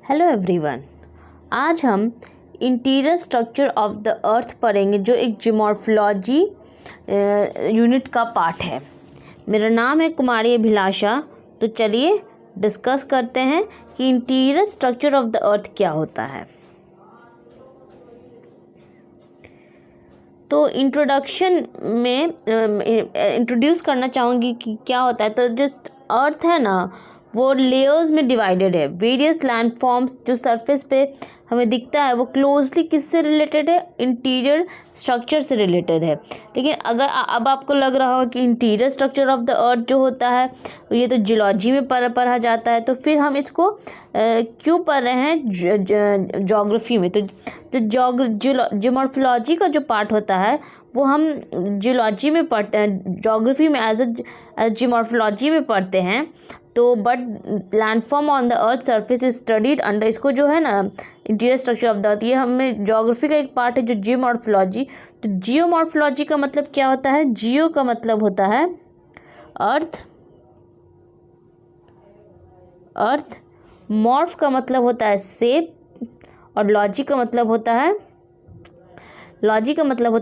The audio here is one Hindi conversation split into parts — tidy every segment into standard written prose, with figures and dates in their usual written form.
हेलो एवरीवन, आज हम इंटीरियर स्ट्रक्चर ऑफ द अर्थ पढ़ेंगे जो एक जियोमॉर्फोलॉजी यूनिट का पार्ट है। मेरा नाम है कुमारी अभिलाषा। तो चलिए डिस्कस करते हैं कि इंटीरियर स्ट्रक्चर ऑफ द अर्थ क्या होता है। तो इंट्रोडक्शन में इंट्रोड्यूस करना चाहूँगी कि क्या होता है। तो जो अर्थ है ना, वो लेयर्स में डिवाइडेड है। वेरियस लैंडफॉर्म्स जो सरफेस पे हमें दिखता है वो क्लोजली किससे रिलेटेड है? इंटीरियर स्ट्रक्चर से रिलेटेड है। लेकिन अगर अब आपको लग रहा हो कि इंटीरियर स्ट्रक्चर ऑफ द अर्थ जो होता है ये तो जियोलॉजी में पढ़ा जाता है, तो फिर हम इसको क्यों पढ़ रहे हैं ज्योग्राफी में? तो जो जियोमॉर्फोलॉजी का जो पार्ट होता है वो हम जियोलॉजी में पढ़ते हैं, ज्योग्राफी में एज जियोमॉर्फोलॉजी में पढ़ते हैं। तो but landform on the earth surface is studied under, इसको जो है ना इंटीरियर स्ट्रक्चर ऑफ द अर्थ, ये हमें ज्योग्राफी का एक पार्ट है जो जियोमॉर्फोलॉजी। तो जियोमॉर्फोलॉजी का मतलब क्या होता है? जियो का मतलब होता है अर्थ, मॉर्फ का मतलब होता है शेप, और लॉजी का मतलब होता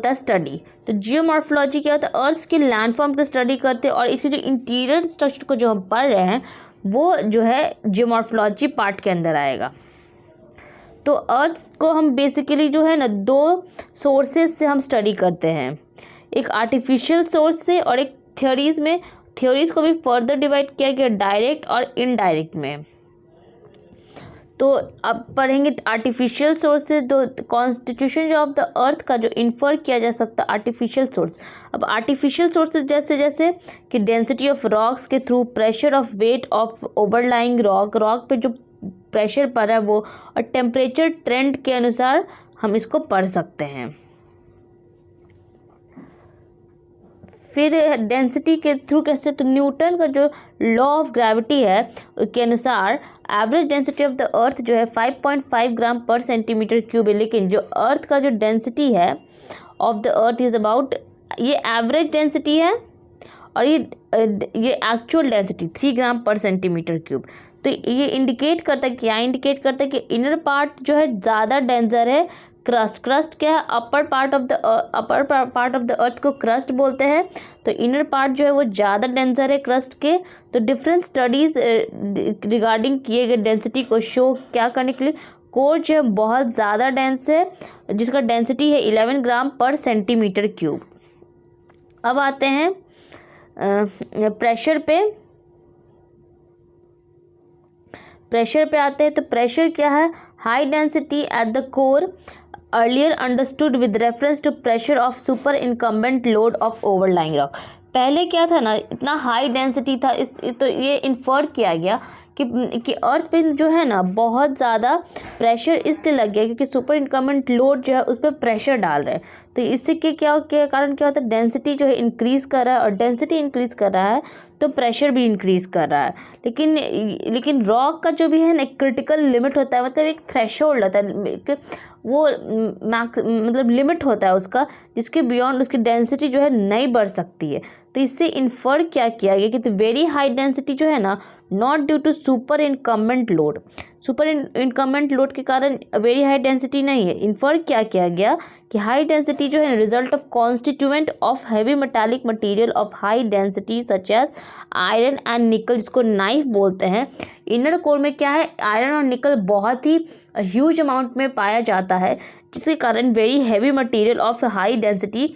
है स्टडी। तो जियोमॉर्फोलॉजी क्या होता है? अर्थ के लैंडफॉर्म को स्टडी करते हैं, और इसके जो इंटीरियर स्ट्रक्चर को जो हम पढ़ रहे हैं वो जो है जियोमॉर्फोलॉजी पार्ट के अंदर आएगा। तो अर्थ को हम बेसिकली जो है ना दो सोर्सेज से हम स्टडी करते हैं, एक आर्टिफिशियल सोर्स से और एक थ्योरीज को भी फर्दर डिवाइड किया गया डायरेक्ट और इनडायरेक्ट में। तो अब पढ़ेंगे आर्टिफिशियल सोर्स से, तो कॉन्स्टिट्यूशन ऑफ द अर्थ का जो इन्फर किया जा सकता है आर्टिफिशियल सोर्स। अब आर्टिफिशियल सोर्सेज जैसे कि डेंसिटी ऑफ रॉक्स के through, pressure of weight of overlying rock पे जो प्रेशर पड़ा है वो, और टेम्परेचर ट्रेंड के अनुसार हम इसको पढ़ सकते हैं। फिर डेंसिटी के थ्रू कैसे? तो न्यूटन का जो लॉ ऑफ ग्रेविटी है उसके अनुसार एवरेज डेंसिटी ऑफ द अर्थ जो है 5.5 ग्राम पर सेंटीमीटर क्यूब है। लेकिन जो अर्थ का जो डेंसिटी है of the earth is about, ये एवरेज डेंसिटी है और ये एक्चुअल डेंसिटी 3 ग्राम पर सेंटीमीटर क्यूब। तो ये इंडिकेट करता है, क्या इंडिकेट करता है? कि इनर पार्ट जो है ज़्यादा डेंजर है। क्रस्ट क्या है? अपर पार्ट ऑफ द अर्थ को क्रस्ट बोलते हैं। तो इनर पार्ट जो है वो ज़्यादा डेंजर है क्रस्ट के। तो डिफरेंट स्टडीज़ रिगार्डिंग किए गए डेंसिटी को शो क्या करने के लिए, कोर जो है बहुत ज़्यादा डेंस है जिसका डेंसिटी है 11 ग्राम पर सेंटीमीटर क्यूब। अब आते हैं प्रेशर पे आते हैं। तो प्रेशर क्या है? High density at the core, earlier understood with reference to pressure of superincumbent load of overlying rock. पहले क्या था ना, इतना हाई डेंसिटी था, तो ये इन्फर किया गया कि अर्थ पे जो है ना बहुत ज़्यादा प्रेशर इसलिए लग गया क्योंकि सुपर इनकम्बेंट लोड जो है उस पर प्रेशर डाल रहे हैं। तो इससे क्या कारण क्या होता है? डेंसिटी जो है इंक्रीज़ कर रहा है, और डेंसिटी इंक्रीज़ कर रहा है तो प्रेशर भी इंक्रीज़ कर रहा है। लेकिन रॉक का जो भी है ना क्रिटिकल लिमिट होता है, मतलब एक थ्रेशोल्ड होता है, वो मतलब लिमिट होता है उसका, जिसके बियॉन्ड उसकी डेंसिटी जो है नहीं बढ़ सकती है। तो इससे इन्फर क्या किया गया कि वेरी हाई डेंसिटी जो है ना not due to superincumbent load, superincumbent load के कारण वेरी हाई डेंसिटी नहीं है। इन्फर क्या किया गया कि हाई डेंसिटी जो है result of constituent of heavy metallic material of high density such as iron and nickel, जिसको नाइफ बोलते हैं। इनर कोर में क्या है? आयरन और निकल बहुत ही ह्यूज अमाउंट में पाया जाता है, जिसके कारण very heavy material of high density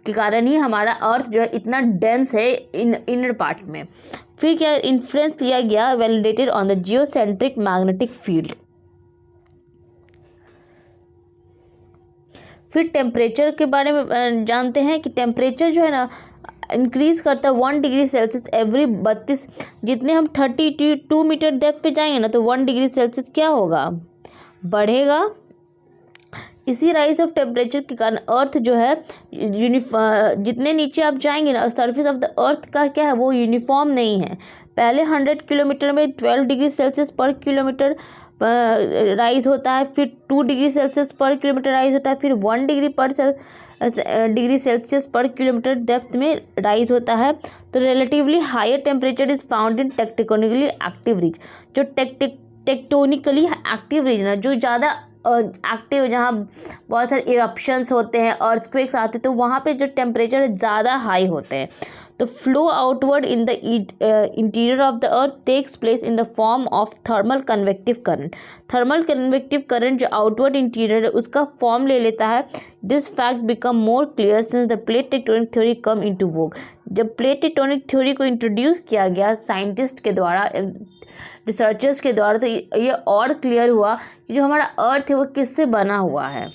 के कारण ही हमारा अर्थ जो है इतना डेंस है इनर पार्ट में। फिर क्या इन्फ्लुएंस किया गया? Validated on the geocentric magnetic field. फिर टेम्परेचर के बारे में जानते हैं कि टेम्परेचर जो है ना इंक्रीज़ करता है 1 डिग्री सेल्सियस एवरी 32, जितने हम 32 मीटर डेप्थ पे जाएंगे ना तो 1 डिग्री सेल्सियस क्या होगा? बढ़ेगा। इसी राइज ऑफ टेम्परेचर के कारण अर्थ जो है जितने नीचे आप जाएंगे ना, सरफेस ऑफ द अर्थ का क्या है? वो यूनिफॉर्म नहीं है। पहले 100 किलोमीटर में 12 डिग्री सेल्सियस पर किलोमीटर राइज होता है, फिर 2 डिग्री सेल्सियस पर किलोमीटर राइज होता है, फिर 1 डिग्री सेल्सियस पर किलोमीटर डेप्थ में राइज होता है। तो relatively higher temperature is found in tectonically active reach. जो टेक्टोनिकली एक्टिव रीजन है, जो ज़्यादा एक्टिव, जहाँ बहुत सारे इरप्शंस होते हैं, अर्थक्वेक्स आते हैं, तो वहाँ पे जो टेम्परेचर ज़्यादा हाई होते हैं। तो flow outward in the interior of the earth takes place in the form of thermal convective current. Thermal convective current जो आउटवर्ड इंटीरियर है उसका फॉर्म ले लेता है। This fact become more clear since the plate tectonic theory come into vogue. जब प्लेट टेक्टोनिक थ्योरी को इंट्रोड्यूस किया गया साइंटिस्ट के द्वारा, रिसर्चर्स के द्वारा, तो ये और क्लियर हुआ कि जो हमारा अर्थ है वो किससे बना हुआ है।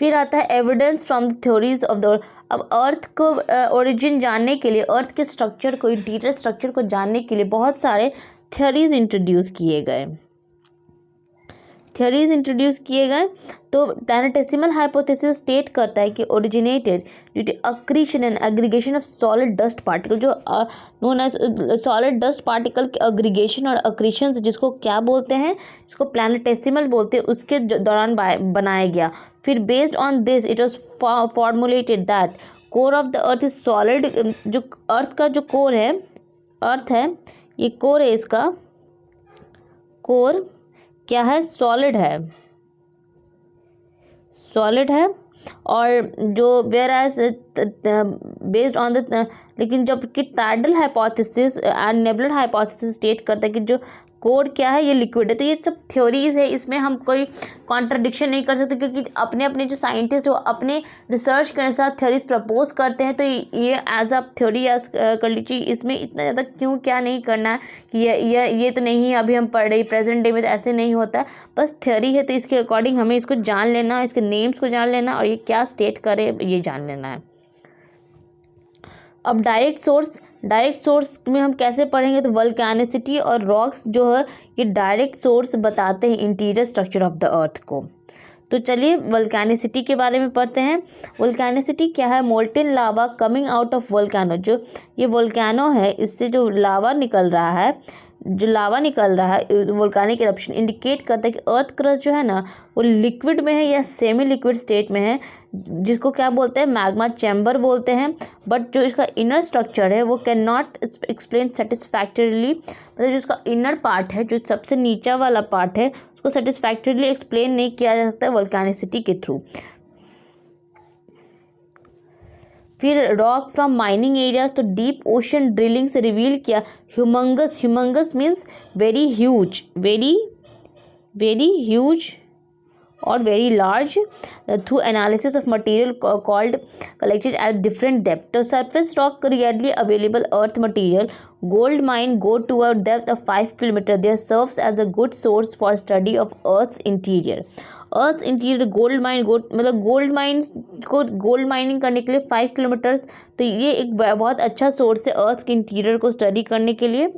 फिर आता है evidence from the theories of the. अब अर्थ को ओरिजिन जानने के लिए, अर्थ के स्ट्रक्चर को, इंटीरियर स्ट्रक्चर को जानने के लिए बहुत सारे थ्योरीज इंट्रोड्यूस किए गए। तो प्लैनेटेसिमल हाइपोथेसिस स्टेट करता है कि originated due to accretion and aggregation of solid dust particle, जो known as solid dust particle के अग्रीगेशन और अक्रीशन, जिसको क्या बोलते हैं, इसको प्लैनेटेसिमल बोलते हैं, उसके दौरान बनाया गया। फिर based on this it was formulated that core of the earth is solid. जो अर्थ का जो कोर है, अर्थ है, ये कोर है, इसका कोर क्या है, सॉलिड है। और जो whereas based on the, लेकिन जबकि tidal hypothesis and nebular hypothesis state करता है कि जो कोर क्या है, ये लिक्विड है। तो ये सब थ्योरीज है, इसमें हम कोई कॉन्ट्रडिक्शन नहीं कर सकते, क्योंकि अपने अपने जो साइंटिस्ट वो अपने रिसर्च के अनुसार थ्योरीज प्रपोज करते हैं। तो ये एज अ थ्योरी कर लीजिए, इसमें इतना ज़्यादा क्यों क्या नहीं करना है कि ये तो नहीं है अभी हम पढ़ रहे, प्रेजेंट डे में तो ऐसे नहीं होता है। बस थ्योरी है, तो इसके अकॉर्डिंग हमें इसको जान लेना, इसके नेम्स को जान लेना, और ये क्या स्टेट करे ये जान लेना है। अब डायरेक्ट सोर्स में हम कैसे पढ़ेंगे, तो वल्केनिसिटी और रॉक्स जो है ये डायरेक्ट सोर्स बताते हैं इंटीरियर स्ट्रक्चर ऑफ द अर्थ को। तो चलिए वल्केनिसिटी के बारे में पढ़ते हैं। वल्केनिसिटी क्या है, molten lava coming out of volcano. जो ये वल्केनो है, इससे जो लावा निकल रहा है वोल्केनिक इरप्शन इंडिकेट करता है कि अर्थ क्रस्ट जो है ना वो लिक्विड में है या सेमी लिक्विड स्टेट में है, जिसको क्या बोलते हैं, मैग्मा चैम्बर बोलते हैं। बट जो इसका इनर स्ट्रक्चर है वो कैन नॉट एक्सप्लेन सेटिस्फैक्टरीली, मतलब जो इसका इनर पार्ट है, जो सबसे नीचा वाला पार्ट है, उसको सेटिस्फैक्टरीली एक्सप्लेन नहीं किया जा सकता है वोल्केनिसिटी के थ्रू। फिर रॉक फ्रॉम माइनिंग एरियाज, तो डीप ओशन ड्रिलिंग से रिवील किया ह्यूमंगस मीन्स वेरी ह्यूज और very large through analysis of material called collected at different depth. तो surface rock rarely available earth material gold mine go to a depth of 5 kilometre. There serves as a good source for study of earth interior. Gold mining करने के लिए 5 किलोमीटर्स, तो ये एक बहुत अच्छा सोर्स है अर्थ के इंटीरियर को स्टडी करने के लिए।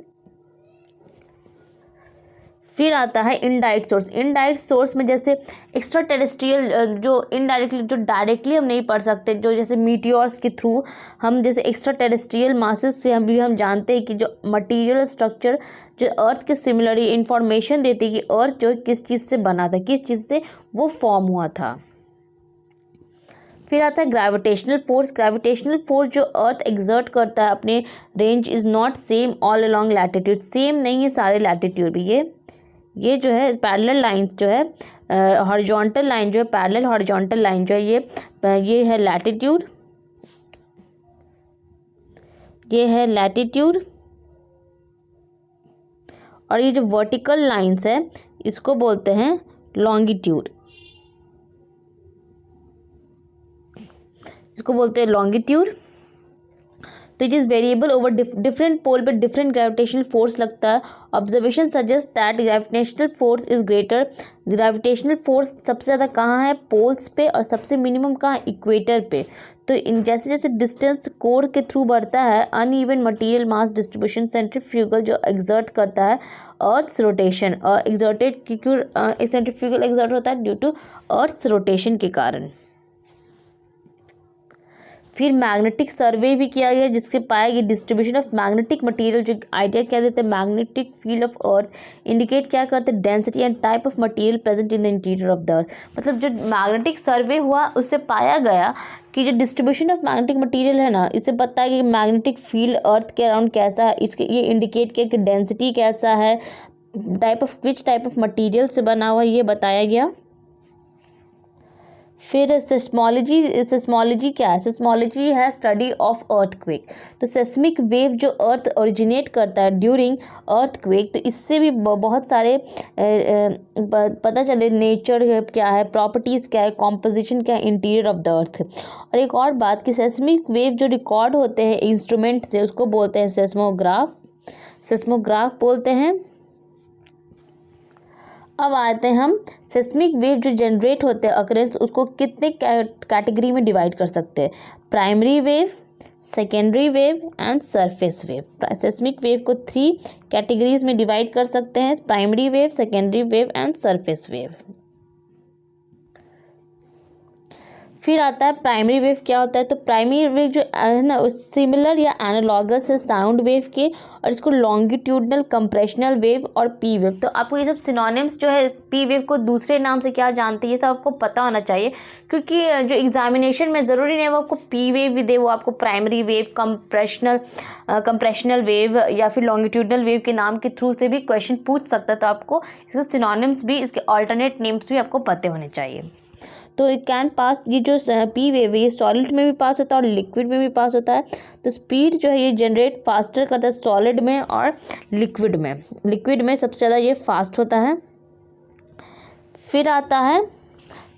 फिर आता है इनडायरेक्ट सोर्स में जैसे एक्स्ट्रा टेरेस्ट्रियल, जो इनडायरेक्टली, जो डायरेक्टली हम नहीं पढ़ सकते, जो जैसे मीटियोर्स के थ्रू हम जैसे एक्स्ट्रा टेरेस्ट्रियल मासेस से हम जानते हैं कि जो मटेरियल स्ट्रक्चर जो अर्थ के सिमिलरली इंफॉर्मेशन देती है कि अर्थ जो किस चीज़ से बना था, किस चीज़ से वो फॉर्म हुआ था। फिर आता है ग्रेविटेशनल फोर्स जो अर्थ एग्जर्ट करता है अपने range is not same all along latitude, same नहीं है सारे लैटिट्यूड भी। ये जो है पैरेलल लाइन जो है, हॉरिजॉन्टल लाइन जो है, पैरेलल हॉरिजॉन्टल लाइन जो है, ये है लैटिट्यूड, और ये जो वर्टिकल लाइंस है इसको बोलते हैं लॉन्गिट्यूड, तो it is variable over different pole पे डिफरेंट ग्रेविटेशनल फोर्स लगता है। Observation suggest that gravitational force is greater. Gravitational force सबसे ज़्यादा कहाँ है, पोल्स पे, और सबसे मिनिमम कहाँ, इक्वेटर पे। तो इन जैसे जैसे डिस्टेंस कोर के थ्रू बढ़ता है, uneven material mass distribution centrifugal जो एग्जर्ट करता है अर्थ्स रोटेशन, और सेंट्रीफ्यूगल एग्जर्ट होता है ड्यू टू अर्थ्स रोटेशन के कारण। फिर मैग्नेटिक सर्वे भी किया गया जिससे पाया गया डिस्ट्रीब्यूशन ऑफ मैग्नेटिक मटेरियल, जो आइडिया क्या देते हैं magnetic field of earth indicate क्या करते हैं density and type of material present in the interior of the अर्थ। मतलब जो मैग्नेटिक सर्वे हुआ उससे पाया गया कि जो डिस्ट्रीब्यूशन ऑफ मैग्नेटिक मटेरियल है ना, इससे पता है कि मैग्नेटिक फील्ड अर्थ के अराउंड कैसा है, इसके ये इंडिकेट किया कि डेंसिटी कैसा है, विच टाइप ऑफ मटेरियल से बना हुआ ये बताया गया। फिर सिस्मोलॉजी क्या है? सिस्मोलॉजी है स्टडी ऑफ अर्थक्वेक। तो सेस्मिक वेव जो अर्थ ओरिजिनेट करता है ड्यूरिंग अर्थक्वेक, तो इससे भी बहुत सारे पता चले नेचर क्या है, प्रॉपर्टीज़ क्या है, कॉम्पोजिशन क्या है इंटीरियर ऑफ द अर्थ। और एक और बात कि सेस्मिक वेव जो रिकॉर्ड होते हैं इंस्ट्रूमेंट से उसको बोलते हैं सेस्मोग्राफ बोलते हैं। अब आते हैं हम सेस्मिक वेव जो जनरेट होते हैं अकरेंस, उसको कितने कैटेगरी में डिवाइड कर सकते हैं? Primary wave, secondary wave and surface wave. Seismic wave को 3 कैटेगरीज में डिवाइड कर सकते हैं, primary wave, secondary wave and surface wave. फिर आता है प्राइमरी वेव क्या होता है? तो प्राइमरी वेव जो है ना सिमिलर या एनालॉगस है साउंड वेव के, और इसको लॉन्गिट्यूडनल, कंप्रेशनल वेव और पी वेव। तो आपको ये सब सिनोनिम्स जो है पी वेव को दूसरे नाम से क्या जानते हैं ये सब आपको पता होना चाहिए, क्योंकि जो एग्जामिनेशन में ज़रूरी नहीं है वो आपको पी वेव भी दे, वो आपको प्राइमरी वेव, कंप्रेशनल वेव या फिर लॉन्गिट्यूडनल वेव के नाम के थ्रू से भी क्वेश्चन पूछ सकता है। तो आपको इसके सिनोनिम्स भी, इसके ऑल्टरनेट नेम्स भी आपको पते होने चाहिए। तो इट कैन पास, ये जो पी वेव है ये सॉलिड में भी पास होता है और लिक्विड में भी पास होता है। तो स्पीड जो है ये जनरेट फास्टर करता है सॉलिड में और लिक्विड में। लिक्विड में सबसे ज़्यादा ये फास्ट होता है। फिर आता है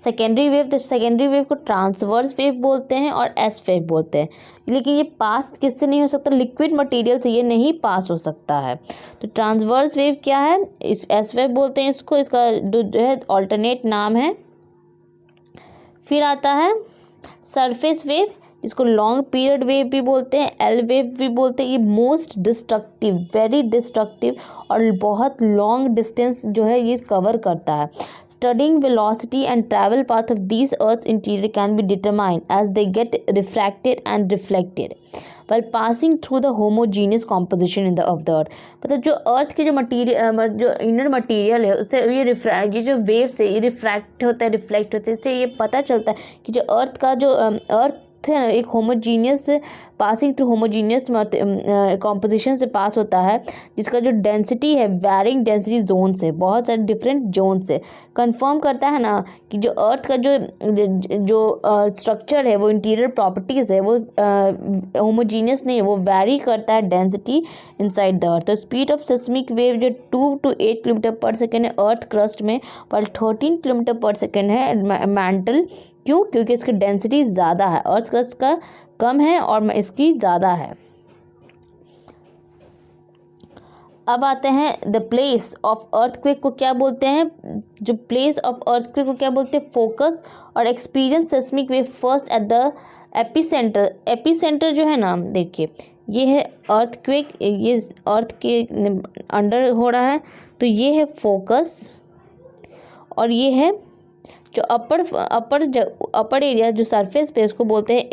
सेकेंडरी वेव। तो सेकेंडरी वेव को ट्रांसवर्स वेव बोलते हैं और एस वेव बोलते हैं, लेकिन ये पास किससे नहीं हो सकता? लिक्विड मटेरियल से ये नहीं पास हो सकता है। तो ट्रांसवर्स वेव क्या है? इस एस वेव बोलते हैं इसको, इसका जो है ऑल्टरनेट नाम है। फिर आता है सरफेस वेव, जिसको लॉन्ग पीरियड वेव भी बोलते हैं, एल वेव भी बोलते हैं। ये मोस्ट डिस्ट्रक्टिव, वेरी डिस्ट्रक्टिव और बहुत लॉन्ग डिस्टेंस जो है ये कवर करता है। Studying velocity and travel path of these earth interior can be determined as they get refracted and reflected while passing through the homogeneous composition in the of the earth। मतलब जो अर्थ के जो मटीरियल, जो इनर मटीरियल है उससे ये जो वेव से ये रिफ्रैक्ट होता है, रिफ्लेक्ट होता है, इससे ये पता चलता है कि जो अर्थ का जो अर्थ है ना एक homogeneous, passing through homogeneous composition से पास होता है, जिसका जो डेंसिटी है वैरिंग डेंसिटी जोन से, बहुत सारे डिफरेंट जोन से कंफर्म करता है ना कि जो अर्थ का जो स्ट्रक्चर है, वो इंटीरियर प्रॉपर्टीज़ है, वो होमोजीनियस नहीं है, वो वैरी करता है डेंसिटी इनसाइड द अर्थ। तो स्पीड ऑफ सिस्मिक वेव जो 2 to 8 किलोमीटर पर सेकेंड है अर्थ क्रस्ट में, और 13 किलोमीटर पर सेकेंड है मैंटल। क्यों? क्योंकि इसकी डेंसिटी ज़्यादा है, अर्थ क्रस्ट का कम है और इसकी ज़्यादा है। अब आते हैं द प्लेस ऑफ अर्थक्वेक को क्या बोलते हैं? जो प्लेस ऑफ अर्थक्वेक को क्या बोलते हैं? फोकस और experience seismic wave first at the epicentre. Epicentre जो है ना, देखिए ये है अर्थक्वेक, ये अर्थ के अंडर हो रहा है, तो ये है फोकस और ये है जो अपर एरिया जो सरफेस पे उसको बोलते हैं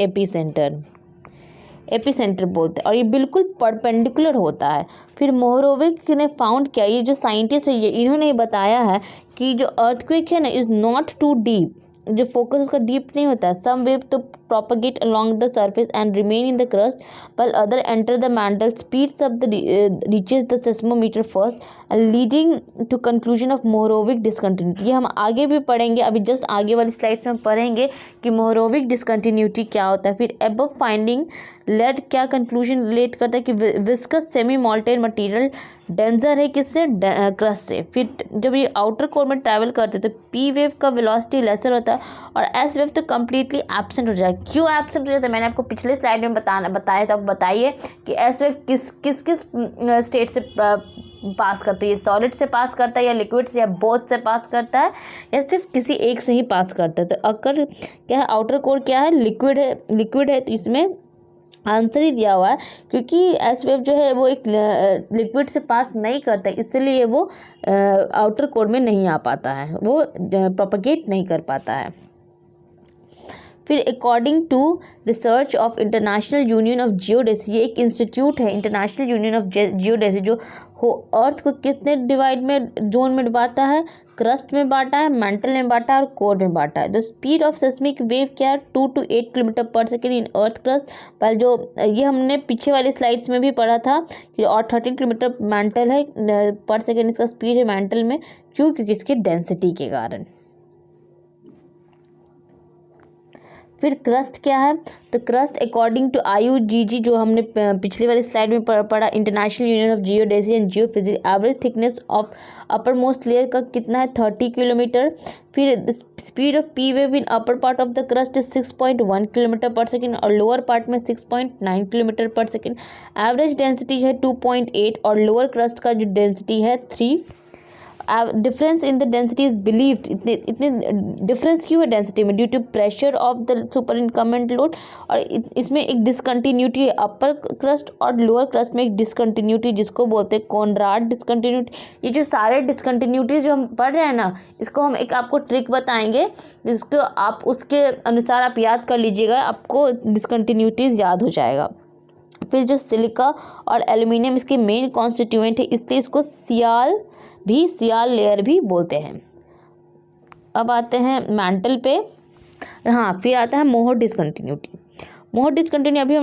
एपिसेंटर बोलते हैं, और ये बिल्कुल परपेंडिकुलर होता है। फिर मोहरोविक ने फाउंड किया, ये जो साइंटिस्ट है ये इन्होंने बताया है कि जो अर्थक्वेक है ना इज़ नॉट टू डीप, जो फोकस उसका डीप नहीं होता है। सम वेव तो propagate along the surface and remain in the crust, while other enter the mantle, speeds up reaches the seismometer first and leading to conclusion of Mohorovic discontinuity। ये हम आगे भी पढ़ेंगे, अभी जस्ट आगे वाली स्लाइड्स में पढ़ेंगे कि Mohorovic discontinuity क्या होता है। फिर above finding लेड क्या कंक्लूजन रिलेट करता है कि viscous semi molten material danger है किससे? क्रस्ट से। फिर जब ये आउटर कोर में ट्रैवल करते हैं तो पी वेव का वेलोसिटी लेसर होता है और एस वेव तो कम्प्लीटली एब्सेंट हो जाएगा। क्यों एब्सेंट हो जाता है? मैंने आपको पिछले स्लाइड में बताया था। अब बताइए कि एस वेव किस स्टेट से पास करता है? ये सॉलिड से पास करता है या लिक्विड से या बोथ से पास करता है या सिर्फ किसी एक से ही पास करता है? तो अगर क्या है आउटर कोर क्या है? लिक्विड है। तो इसमें आंसर ही दिया हुआ है, क्योंकि एस वेव जो है वो एक लिक्विड से पास नहीं करता है, इसलिए वो आउटर कोर में नहीं आ पाता है, वो प्रोपगेट नहीं कर पाता है। फिर according to research of International Union of Geodesy, ये एक इंस्टीट्यूट है इंटरनेशनल यूनियन ऑफ जियोडेसी, जो अर्थ को कितने डिवाइड में जोन में बांटा है, क्रस्ट में बांटा है, मेंटल में बांटा है और कोर में बांटा है। The speed of seismic wave क्या है, 2 to 8 किलोमीटर पर सेकेंड इन अर्थ क्रस्ट। पहले जो ये हमने पीछे वाली स्लाइड्स में भी पढ़ा था कि और 13 किलोमीटर मेंटल है पर सेकेंड इसका स्पीड है मेंटल में, क्यों, क्योंकि इसकी डेंसिटी के कारण। फिर क्रस्ट क्या है, तो क्रस्ट अकॉर्डिंग टू IUGG, जो हमने पिछली वाली स्लाइड में पढ़ा, international Union of geodesy and geophysics, average thickness of upper most layer का कितना है, 30 किलोमीटर। फिर speed of P wave in upper part of the crust is 6.1 kilometre पर सेकेंड और लोअर पार्ट में 6.9 किलोमीटर पर सेकेंड। एवरेज डेंसिटी है 2.8 और लोअर क्रस्ट का जो डेंसिटी है 3। Difference in the density is believed, इतने डिफरेंस क्यों है डेंसिटी में, due to pressure of the super incumbent load. और इसमें एक डिसकंटिन्यूटी है, अपर क्रस्ट और लोअर क्रस्ट में एक डिसकंटिन्यूटी जिसको बोलते हैं कॉनराड डिसकंटिन्यूटी। ये जो सारे डिसकंटिन्यूटीज जो हम पढ़ रहे हैं ना, इसको हम एक आपको ट्रिक बताएंगे जिसको आप उसके अनुसार आप याद कर लीजिएगा, आपको डिसकंटिन्यूटीज याद हो जाएगा। फिर जो सिलिका और एल्यूमिनियम इसके मेन कॉन्स्टिट्यूएंट है, इसलिए इसको सियाल लेयर भी बोलते हैं। अब आते हैं मेंटल पे। हाँ, फिर आता है मोहर डिसकंटिन्यूटी। मोहर डिसकंटिन्यूटी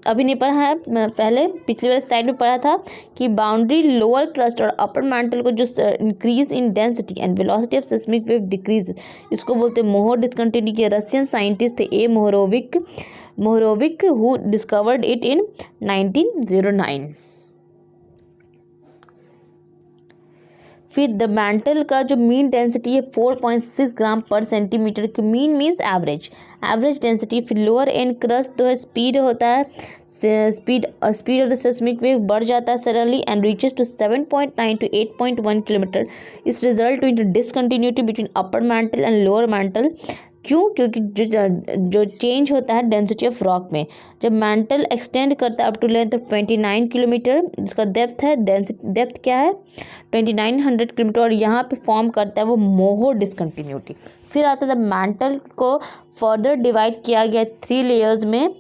अभी नहीं पढ़ा है, पहले पिछली वाली स्लाइड में पढ़ा था कि बाउंड्री लोअर क्रस्ट और अपर मेंटल को जो increase in density and velocity of seismic wave decrease, इसको बोलते हैं मोहर डिसकंटिन्यूटी। के रशियन साइंटिस्ट थे ए मोहरोविक हु डिस्कवर्ड इट इन 1909। फिर द मेंटल का जो मीन डेंसिटी है 4.6 ग्राम पर सेंटीमीटर की, मीन मीन्स एवरेज डेंसिटी। फिर लोअर एंड क्रस्ट जो है स्पीड होता है, speed of the seismic wave बढ़ जाता है suddenly and reaches to 7.9 to 8.1 kilometre. इस result in discontinuity between upper mantle and lower mantle. क्यों, क्योंकि जो चेंज होता है डेंसिटी ऑफ रॉक में, जब मेंटल एक्सटेंड करता है up to length of 29 kilometre, जिसका डेप्थ क्या है 2900 किलोमीटर, और यहाँ पे फॉर्म करता है वो मोहर डिसकंटिन्यूटी। फिर आता है मेंटल को फर्दर डिवाइड किया गया 3 लेयर्स में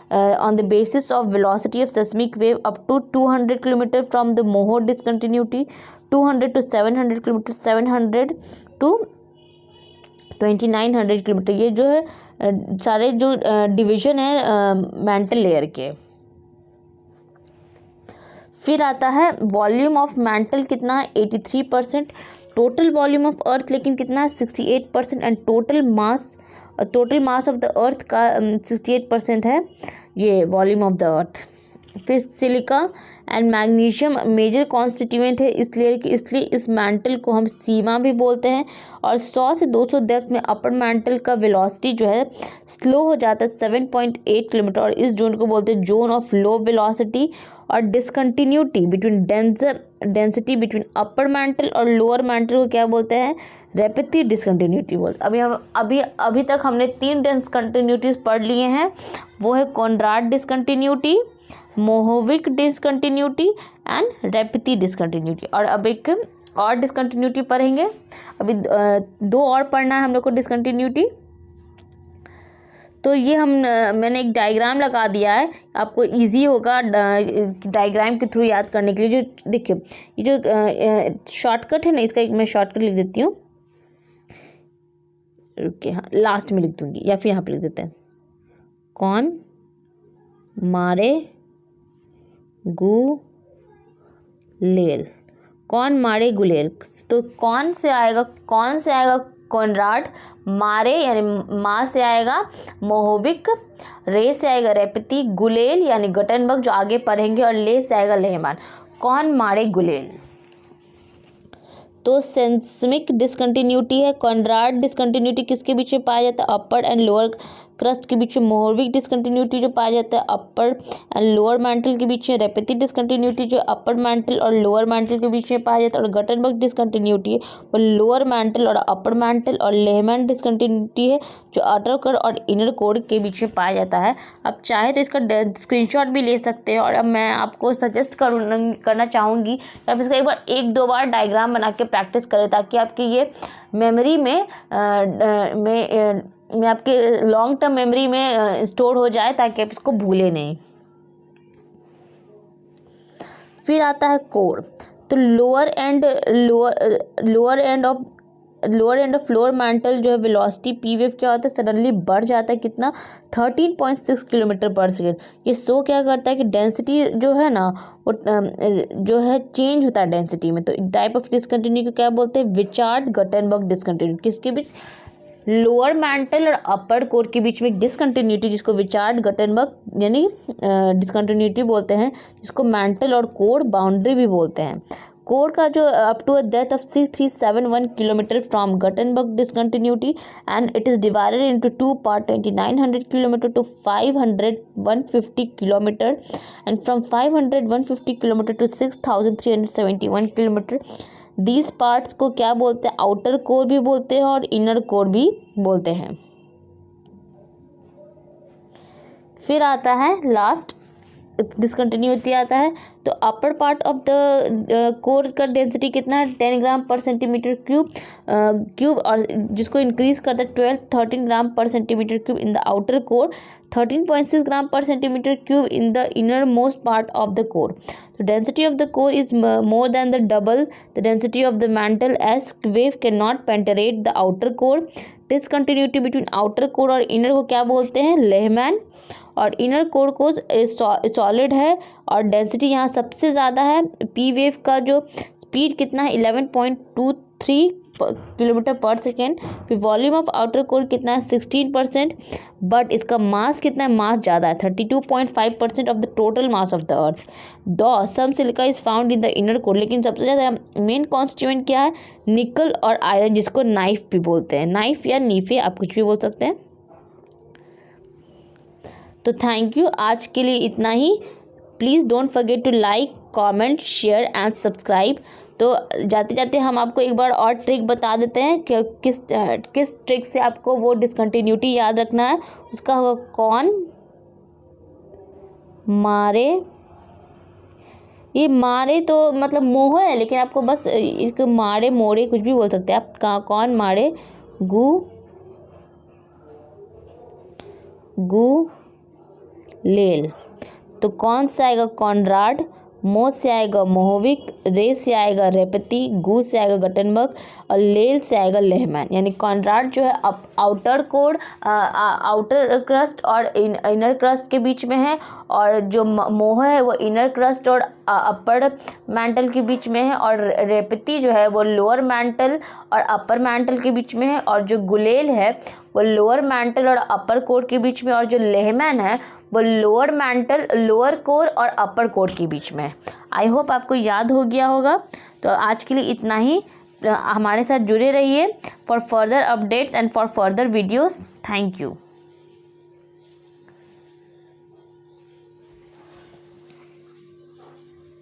on the basis of velocity of seismic wave up to 200 kilometre from the मोहर discontinuity, 200 to 700 kilometre, 700 to 2900 kilometre. ये जो है सारे जो डिवीजन है मेंटल लेयर के। फिर आता है वॉल्यूम ऑफ मेंटल कितना है 83%, टोटल वॉल्यूम ऑफ अर्थ लेकिन कितना है 68% and total mass of the earth का 68% है ये वॉल्यूम ऑफ द अर्थ। फिर silica and magnesium major constituent है इस लेयर की, इसलिए इस मेंटल को हम सीमा भी बोलते हैं। और 100 से 200 डेप्थ में अपर मेंटल का वेलोसिटी जो है स्लो हो जाता है 7.8 किलोमीटर, और इस जोन को बोलते हैं जोन ऑफ लो वेलोसिटी। और discontinuity between density between upper mental और लोअर मेंटल को क्या बोलते हैं, रैपिड डिसकंटिन्यूटी बोलते हैं। अभी तक हमने 3 डिसकंटिन्यूटीज पढ़ लिए हैं, वो है Conrad discontinuity, Mohorovicic discontinuity and rapid discontinuity. और अब एक और डिसकंटिन्यूटी पढ़ेंगे, अभी 2 और पढ़ना है हम लोग को डिसकंटिन्यूटी। तो ये मैंने एक डायग्राम लगा दिया है, आपको इजी होगा डायग्राम के थ्रू याद करने के लिए। जो देखिए ये जो शॉर्टकट है ना, इसका एक मैं शॉर्टकट लिख देती हूँ, रुकिए, हाँ लास्ट में लिख दूँगी या फिर यहाँ पे लिख देते हैं, कौन मारे गुलेल, कौन मारे गुलेल। तो कौन से आएगा कॉनराड, मारे यानी माँ से आएगा मोहविक, रे से आएगा रेपती, गुलेल यानी गटनबर्ग जो आगे पढ़ेंगे, और ले से आएगा लेहमान। कौन मारे गुलेल। तो सेस्मिक डिसकंटिन्यूटी है, कॉनराड डिसकंटिन्यूटी किसके बीच में पाया जाता है, अपर एंड लोअर क्रस्ट के बीच में। मोहविक डिसकंटिन्यूटी जो पाया जाता है अपर एंड लोअर मेंटल के बीच में। रैपिड डिसकंटिन्यूटी जो अपर मेंटल और लोअर मेंटल के बीच में पाया जाता है। और गटनबर्ग डिसकंटिन्यूटी है वो लोअर मेंटल और अपर मेंटल, और लेहमैन डिसकंटिन्यूटी है जो आउटर कोर और इनर कोर के बीच में पाया जाता है। आप चाहे तो इसका स्क्रीनशॉट भी ले सकते हैं, और अब मैं आपको सजेस्ट करना चाहूँगी कि आप इसका एक बार 1-2 बार डायग्राम बना के प्रैक्टिस करें, ताकि आपकी ये मेमोरी में में आपके लॉन्ग टर्म मेमोरी में स्टोर हो जाए ताकि आप इसको भूलें नहीं। फिर आता है कोर। तो lower end of floor mantle जो है वेलोसिटी पी वेव क्या होता है, सडनली बढ़ जाता है कितना, 13.6 किलोमीटर पर सेकेंड। ये शो क्या करता है कि डेंसिटी जो है ना वो जो है चेंज होता है डेंसिटी में। तो टाइप ऑफ डिसकंटिन्यूटी को क्या बोलते हैं, विचार्ड गटनबर्ग डिसकंटिन्यूटी। किसके बीच, लोअर मैंटल और अपर कोर के बीच में एक डिसकंटिन्यूटी जिसको विचार्ड गटनबर्ग यानी डिसकंटिन्यूटी बोलते हैं, जिसको मैंटल और कोर बाउंड्री भी बोलते हैं। कोर का जो up to a depth of 6371 kilometre from Gutenberg discontinuity and it is divided into two part 2900 kilometre to 500-150 kilometre and from 500-150 kilometre to 6371 kilometre. These parts को क्या बोलते हैं, आउटर कोर भी बोलते हैं और इनर कोर भी बोलते हैं। फिर आता है लास्ट डिसकंटिन्यूटी आता है। तो upper part of the core का डेंसिटी कितना है, 10 ग्राम पर सेंटीमीटर क्यूब और जिसको इंक्रीज करता है 13 ग्राम पर centimetre cube in the outer core, 13.6 ग्राम पर centimetre cube in the innermost part of the core. The density of the core is more than the double the density of the mantle as wave cannot penetrate the outer core. Discontinuity between outer core और inner को क्या बोलते हैं, लेहमैन। और इनर कोर को सॉलिड है और डेंसिटी यहाँ सबसे ज़्यादा है। पी वेव का जो स्पीड कितना है 11.23 किलोमीटर पर सेकेंड। फिर वॉल्यूम ऑफ आउटर कोर कितना है 16%, बट इसका मास कितना है, मास ज़्यादा है 32.5% of the total mass of the earth. Though some silica is found in the inner core, लेकिन सबसे ज़्यादा मेन कॉन्स्टिट्यूएंट क्या है, निकल और आयरन, जिसको नाइफ भी बोलते हैं, नाइफ या नीफे आप कुछ भी बोल सकते हैं। तो थैंक यू, आज के लिए इतना ही। Please don't forget to like, comment, share and subscribe. तो जाते जाते हम आपको एक बार और ट्रिक बता देते हैं कि किस ट्रिक से आपको वो डिसकंटिन्यूटी याद रखना है। उसका होगा कौन मारे, ये मारे तो मतलब मोह है, लेकिन आपको बस इसको मारे मोरे कुछ भी बोल सकते हैं आप। कौन मारे गु लेल। तो कौन से आएगा कॉनराड, मो से आएगा मोहविक, रे से आएगा रेपती, गू से आएगा गटनबर्ग और लेल से आएगा लेहमैन। यानी कॉनराड जो है आउटर कोर, आउटर क्रस्ट और इनर क्रस्ट के बीच में है, और जो मोह है वो इनर क्रस्ट और अपर मैंटल के बीच में है, और रेपती जो है वो लोअर मैंटल और अपर मैंटल के बीच में है, और जो गुलेल है वो लोअर मैंटल और अपर कोर के बीच में, और जो लेहमैन है वो लोअर मैंटल, लोअर कोर और अपर कोर के बीच में है। आई होप आपको याद हो गया होगा। तो आज के लिए इतना ही। हमारे साथ जुड़े रहिए for further updates and for further videos. Thank you.